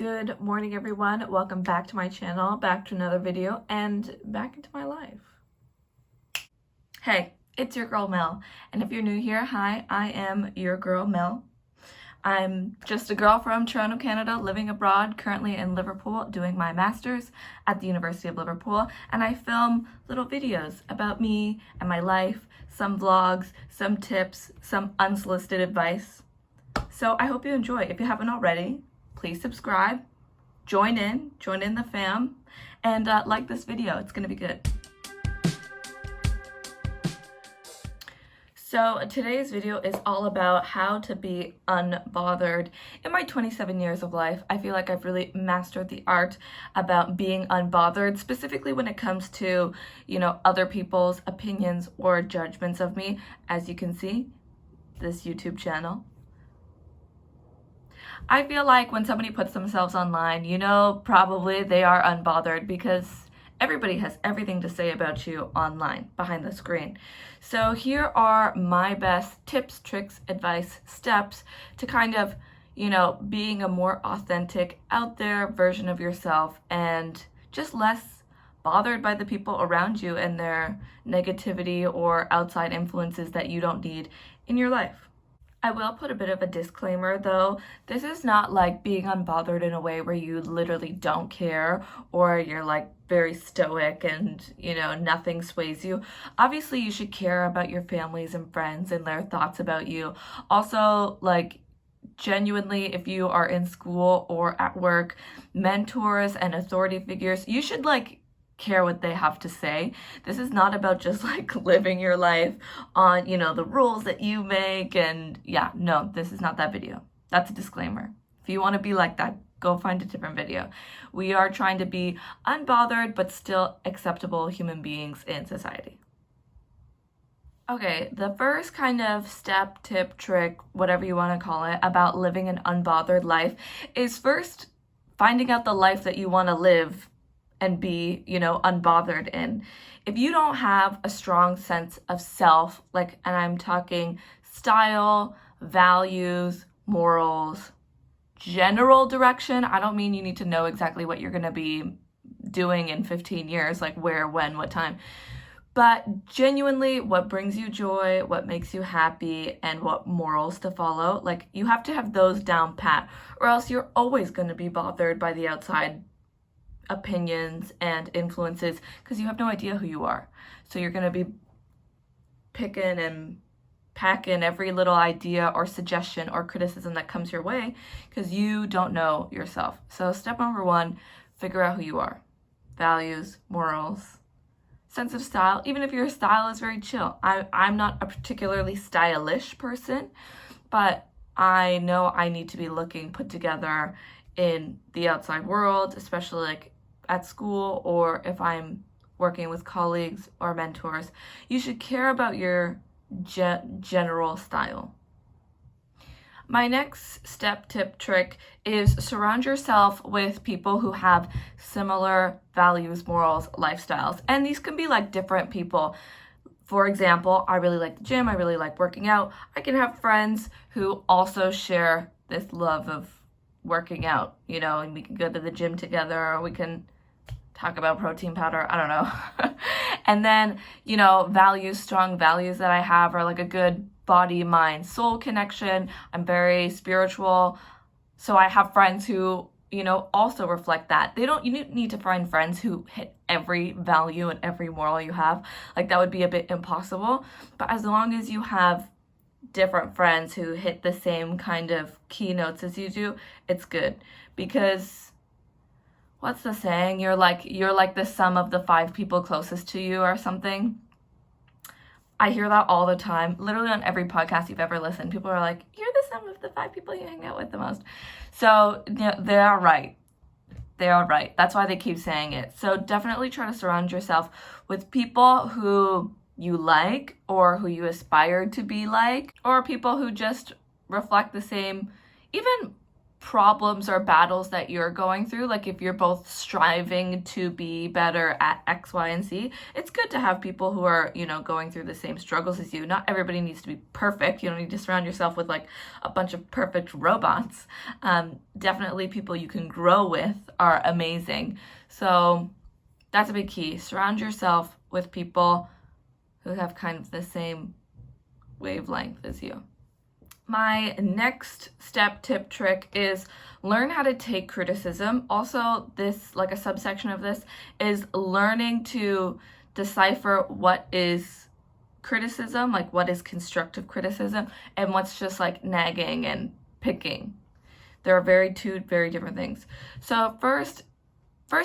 Good morning, everyone. Welcome back to my channel, back to another video, and back into my life. Hey, it's your girl Mel, and if you're new here, hi, I am your girl Mel. I'm just a girl from Toronto, Canada, living abroad, currently in Liverpool, doing my master's at the University of Liverpool, and I film little videos about me and my life, some vlogs, some tips, some unsolicited advice. So I hope you enjoy. If you haven't already, please subscribe, join in the fam, and like this video. It's gonna be good. So today's video is all about how to be unbothered. In my 27 years of life, I feel like I've really mastered the art about being unbothered, specifically when it comes to, other people's opinions or judgments of me. As you can see, this YouTube channel. I feel like when somebody puts themselves online, probably they are unbothered because everybody has everything to say about you online, behind the screen. So here are my best tips, tricks, advice, steps to kind of, being a more authentic, out there version of yourself and just less bothered by the people around you and their negativity or outside influences that you don't need in your life. I will put a bit of a disclaimer though. This is not like being unbothered in a way where you literally don't care or you're like very stoic and, nothing sways you. Obviously, you should care about your families and friends and their thoughts about you. Also, genuinely, if you are in school or at work, mentors and authority figures, you should care what they have to say. This is not about just living your life on, the rules that you make, and no, this is not that video. That's a disclaimer. If you want to be like that, go find a different video. We are trying to be unbothered but still acceptable human beings in society. Okay, the first kind of step, tip, trick, whatever you want to call it, about living an unbothered life is first finding out the life that you want to live and be, unbothered in. If you don't have a strong sense of self, and I'm talking style, values, morals, general direction, I don't mean you need to know exactly what you're gonna be doing in 15 years, where, when, what time, but genuinely what brings you joy, what makes you happy, and what morals to follow. You have to have those down pat, or else you're always gonna be bothered by the outside opinions and influences because you have no idea who you are. So you're going to be picking and packing every little idea or suggestion or criticism that comes your way because you don't know yourself. So step number one, figure out who you are. Values, morals, sense of style. Even if your style is very chill. I'm not a particularly stylish person, but I know I need to be looking put together in the outside world, especially at school, or if I'm working with colleagues or mentors. You should care about your general style. My next step, tip, trick is surround yourself with people who have similar values, morals, lifestyles. And these can be different people. For example, I really like the gym, I really like working out. I can have friends who also share this love of working out, and we can go to the gym together, or we can talk about protein powder, I don't know. And then, strong values that I have are a good body, mind, soul connection. I'm very spiritual. So I have friends who, also reflect that. You need to find friends who hit every value and every moral you have. That would be a bit impossible. But as long as you have different friends who hit the same kind of keynotes as you do, it's good. Because what's the saying? You're like the sum of the 5 people closest to you or something. I hear that all the time, literally on every podcast you've ever listened. People are like, you're the sum of the 5 people you hang out with the most. So they are right. They are right. That's why they keep saying it. So definitely try to surround yourself with people who you like or who you aspire to be like, or people who just reflect the same, even problems or battles that you're going through, like if you're both striving to be better at X, Y, and Z, it's good to have people who are, you know, going through the same struggles as you. Not everybody needs to be perfect. You don't need to surround yourself with like a bunch of perfect robots. Definitely people you can grow with are amazing. So that's a big key. Surround yourself with people who have kind of the same wavelength as you. My next step, tip, trick is learn how to take criticism. Also, this, like a subsection of this, is learning to decipher what is criticism, like what is constructive criticism, and what's just like nagging and picking. There are two very different things. So first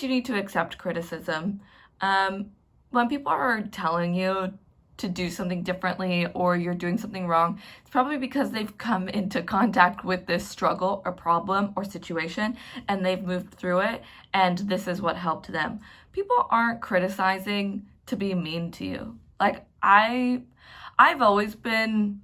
you need to accept criticism. When people are telling you to do something differently or you're doing something wrong, it's probably because they've come into contact with this struggle or problem or situation and they've moved through it, and this is what helped them. People aren't criticizing to be mean to you. Like I've always been,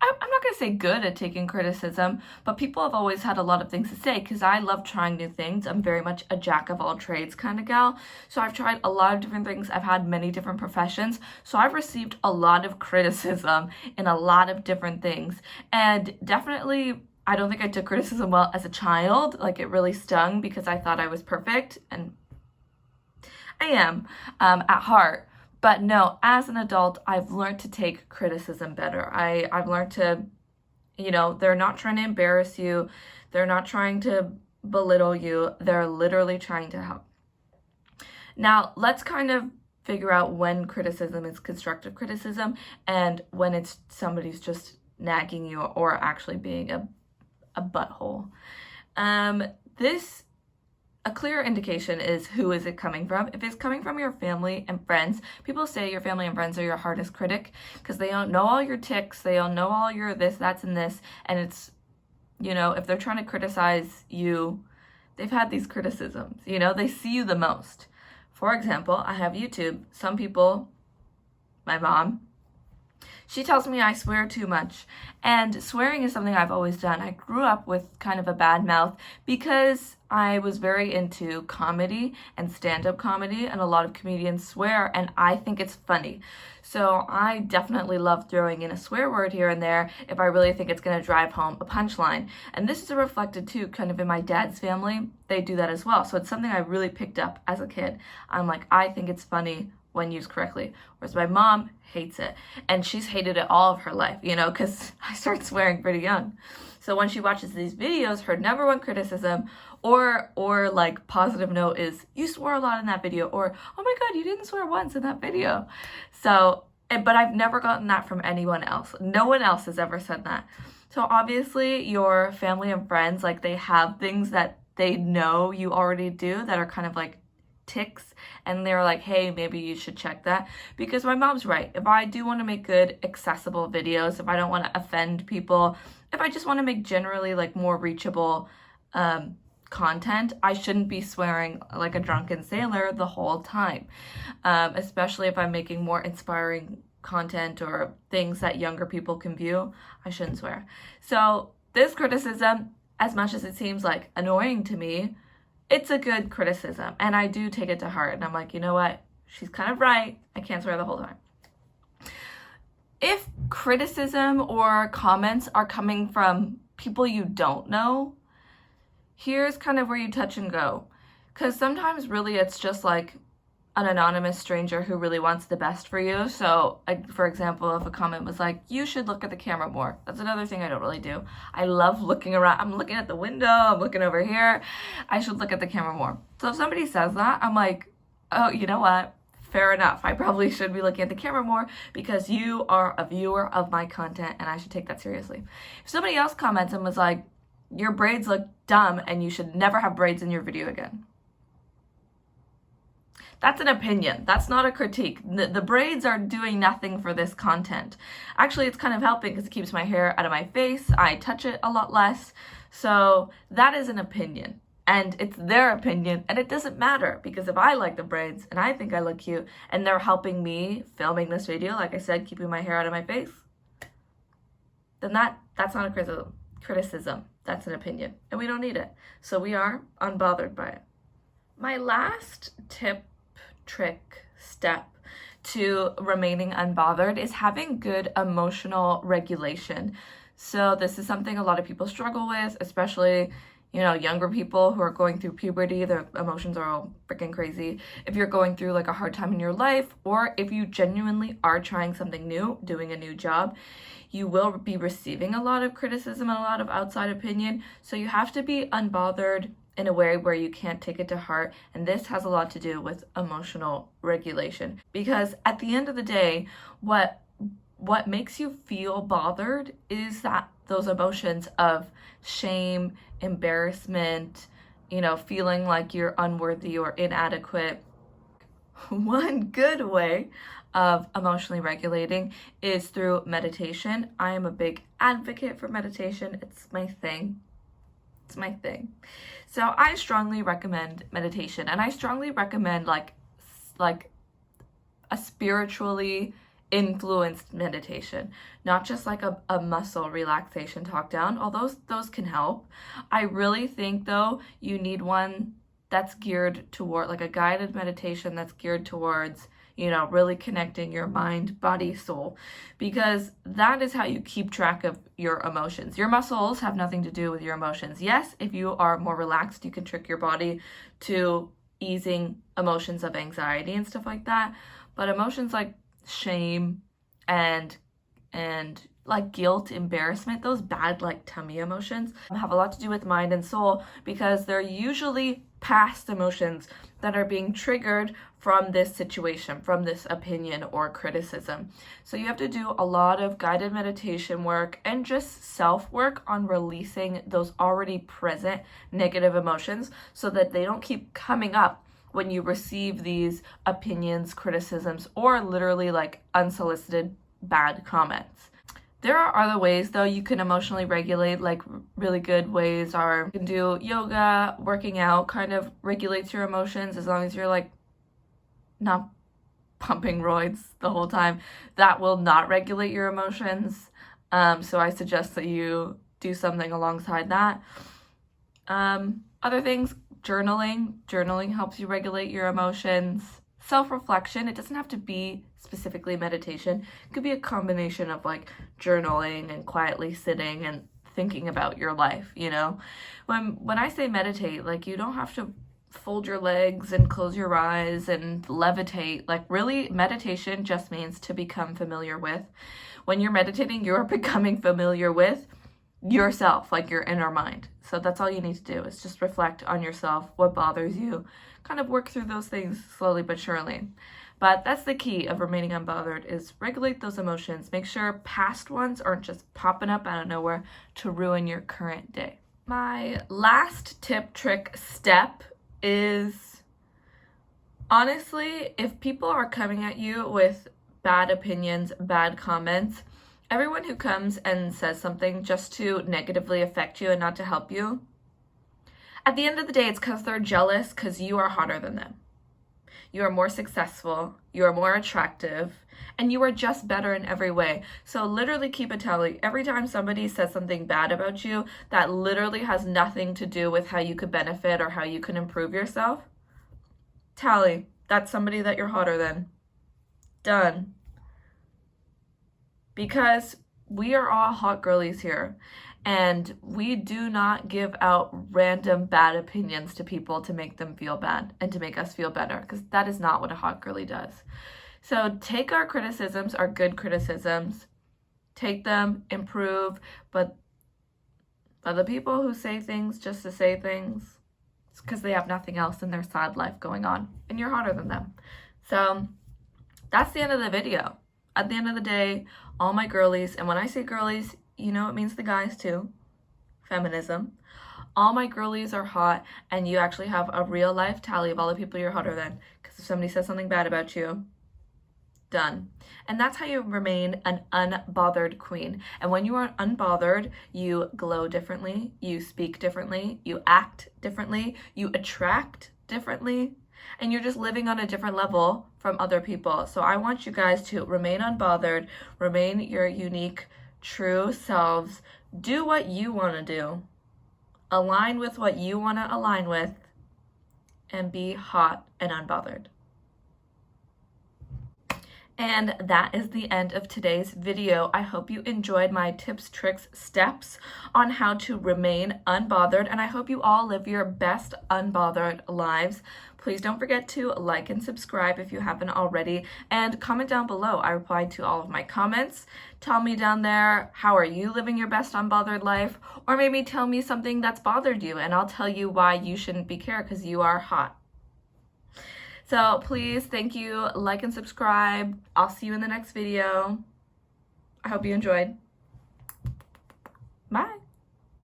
I'm not going to say good at taking criticism, but people have always had a lot of things to say because I love trying new things. I'm very much a jack of all trades kind of gal. So I've tried a lot of different things. I've had many different professions. So I've received a lot of criticism in a lot of different things. And definitely, I don't think I took criticism well as a child. Like it really stung because I thought I was perfect, and I am at heart. But no, as an adult, I've learned to take criticism better. I've learned to, you know, they're not trying to embarrass you. They're not trying to belittle you. They're literally trying to help. Now, let's kind of figure out when criticism is constructive criticism and when it's somebody's just nagging you or actually being a butthole. A clear indication is who is it coming from. If it's coming from your family and friends, people say your family and friends are your hardest critic because they don't know all your tics, they don't know all your this, that's, and this, and it's, you know, if they're trying to criticize you, they've had these criticisms, you know, they see you the most. For example, I have YouTube. Some people, my mom, she tells me I swear too much, and swearing is something I've always done. I grew up with kind of a bad mouth because I was very into comedy and stand-up comedy, and a lot of comedians swear, and I think it's funny. So I definitely love throwing in a swear word here and there if I really think it's going to drive home a punchline. And this is reflected too kind of in my dad's family. They do that as well. So it's something I really picked up as a kid. I'm like, I think it's funny when used correctly. Whereas my mom hates it. And she's hated it all of her life, you know, because I started swearing pretty young. So when she watches these videos, her number one criticism or like positive note is, you swore a lot in that video, or, oh my God, you didn't swear once in that video. So, but I've never gotten that from anyone else. No one else has ever said that. So obviously your family and friends, like they have things that they know you already do that are kind of like tics, and they're like, hey, maybe you should check that. Because my mom's right. If I do want to make good accessible videos, if I don't want to offend people, if I just want to make generally like more reachable content, I shouldn't be swearing like a drunken sailor the whole time, especially if I'm making more inspiring content or things that younger people can view. I shouldn't swear. So this criticism, as much as it seems like annoying to me, it's a good criticism, and I do take it to heart, and I'm like, you know what? She's kind of right. I can't swear the whole time. If criticism or comments are coming from people you don't know, here's kind of where you touch and go. Because sometimes really it's just like an anonymous stranger who really wants the best for you. So, like, for example, if a comment was like, you should look at the camera more. That's another thing I don't really do. I love looking around. I'm looking at the window. I'm looking over here. I should look at the camera more. So if somebody says that, I'm like, oh, you know what? Fair enough. I probably should be looking at the camera more because you are a viewer of my content and I should take that seriously. If somebody else comments and was like, your braids look dumb and you should never have braids in your video again. That's an opinion. That's not a critique. The braids are doing nothing for this content. Actually, it's kind of helping because it keeps my hair out of my face. I touch it a lot less. So that is an opinion. And it's their opinion, and it doesn't matter because if I like the braids and I think I look cute and they're helping me filming this video, like I said, keeping my hair out of my face, then that's not a criticism. That's an opinion, and we don't need it. So we are unbothered by it. My last tip, trick, step to remaining unbothered is having good emotional regulation. So this is something a lot of people struggle with, especially, younger people who are going through puberty. Their emotions are all freaking crazy. If you're going through like a hard time in your life, or if you genuinely are trying something new, doing a new job, you will be receiving a lot of criticism and a lot of outside opinion. So you have to be unbothered in a way where you can't take it to heart. And this has a lot to do with emotional regulation. Because at the end of the day, what makes you feel bothered is that those emotions of shame, embarrassment, feeling like you're unworthy or inadequate. One good way of emotionally regulating is through meditation. I am a big advocate for meditation. It's my thing. So I strongly recommend meditation, and I strongly recommend like a spiritually influenced meditation, not just like a muscle relaxation talk down, although those can help. I really think though you need one that's geared toward like a guided meditation that's geared towards really connecting your mind, body, soul, because that is how you keep track of your emotions. Your muscles have nothing to do with your emotions. Yes, if you are more relaxed, you can trick your body to easing emotions of anxiety and stuff like that. But emotions like shame and like guilt, embarrassment, those bad like tummy emotions have a lot to do with mind and soul, because they're usually past emotions that are being triggered from this situation, from this opinion or criticism. So you have to do a lot of guided meditation work and just self-work on releasing those already present negative emotions so that they don't keep coming up when you receive these opinions, criticisms, or literally like unsolicited bad comments. There are other ways though you can emotionally regulate. Like really good ways are, you can do yoga, working out kind of regulates your emotions, as long as you're like not pumping roids the whole time. That will not regulate your emotions. So I suggest that you do something alongside that. Other things, journaling helps you regulate your emotions. Self-reflection, it doesn't have to be specifically meditation. It could be a combination of like journaling and quietly sitting and thinking about your life. When I say meditate, like you don't have to fold your legs and close your eyes and levitate. Like really, meditation just means to become familiar with. When you're meditating, you're becoming familiar with yourself, like your inner mind. So that's all you need to do, is just reflect on yourself, what bothers you, kind of work through those things slowly but surely. But that's the key of remaining unbothered, is regulate those emotions. Make sure past ones aren't just popping up out of nowhere to ruin your current day. My last tip, trick, step is, honestly, if people are coming at you with bad opinions, bad comments, everyone who comes and says something just to negatively affect you and not to help you, at the end of the day, it's because they're jealous because you are hotter than them. You are more successful, you are more attractive, and you are just better in every way. So literally keep a tally. Every time somebody says something bad about you that literally has nothing to do with how you could benefit or how you can improve yourself, tally. That's somebody that you're hotter than. Done. Because we are all hot girlies here, and we do not give out random bad opinions to people to make them feel bad and to make us feel better, because that is not what a hot girly does. So take our criticisms, our good criticisms, take them, improve, but the people who say things just to say things, it's because they have nothing else in their sad life going on, and you're hotter than them. So that's the end of the video. At the end of the day, all my girlies, and when I say girlies, it means the guys too, feminism. All my girlies are hot, and you actually have a real life tally of all the people you're hotter than, because if somebody says something bad about you, done. And that's how you remain an unbothered queen. And when you are unbothered, you glow differently, you speak differently, you act differently, you attract differently, and you're just living on a different level from other people. So I want you guys to remain unbothered, remain your unique, true selves, do what you want to do, align with what you want to align with, and be hot and unbothered. And that is the end of today's video. I hope you enjoyed my tips, tricks, steps on how to remain unbothered, and I hope you all live your best unbothered lives. Please don't forget to like and subscribe if you haven't already, and comment down below. I reply to all of my comments. Tell me down there, how are you living your best unbothered life? Or maybe tell me something that's bothered you, and I'll tell you why you shouldn't be care, because you are hot. So please, thank you, like and subscribe. I'll see you in the next video. I hope you enjoyed. Bye.